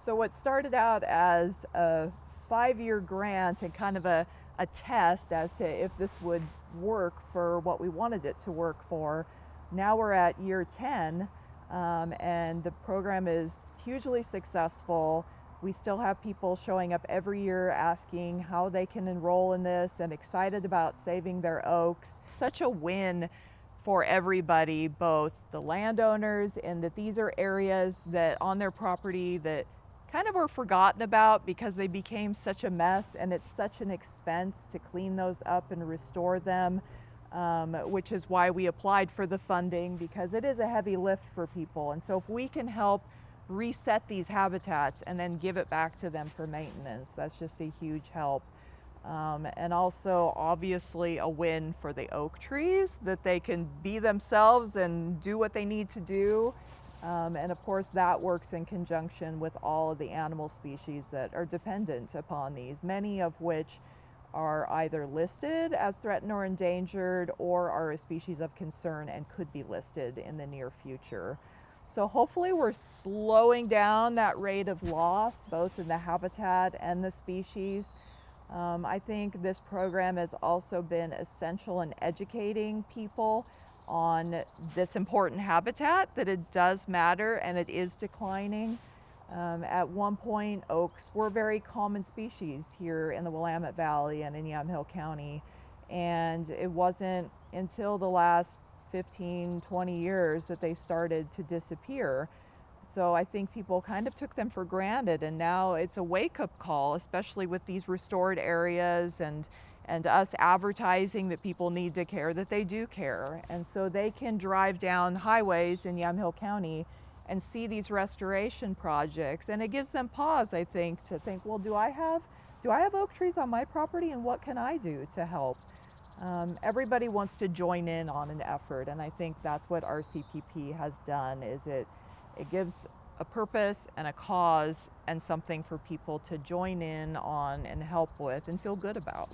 So what started out as a 5-year grant and kind of a test as to if this would work for what we wanted it to work for, now we're at year 10, and the program is hugely successful. We still have people showing up every year asking how they can enroll in this and excited about saving their oaks. Such a win for everybody, both the landowners, and that these are areas that on their property that kind of were forgotten about because they became such a mess, and it's such an expense to clean those up and restore them, which is why we applied for the funding, because it is a heavy lift for people. And so if we can help reset these habitats and then give it back to them for maintenance, that's just a huge help. And also obviously a win for the oak trees, that they can be themselves and do what they need to do. And of course that works in conjunction with all of the animal species that are dependent upon these, many of which are either listed as threatened or endangered, or are a species of concern and could be listed in the near future. So hopefully we're slowing down that rate of loss, both in the habitat and the species. I think this program has also been essential in educating people on this important habitat, that it does matter and it is declining. At one point, oaks were a very common species here in the Willamette Valley and in Yamhill County, and it wasn't until the last 15, 20 years that they started to disappear. So I think people kind of took them for granted, and now it's a wake-up call, especially with these restored areas and us advertising that people need to care, that they do care. And so they can drive down highways in Yamhill County and see these restoration projects, and it gives them pause, I think, to think, well, do I have oak trees on my property, and what can I do to help? Everybody wants to join in on an effort, and I think that's what RCPP has done, is it gives a purpose and a cause and something for people to join in on and help with and feel good about.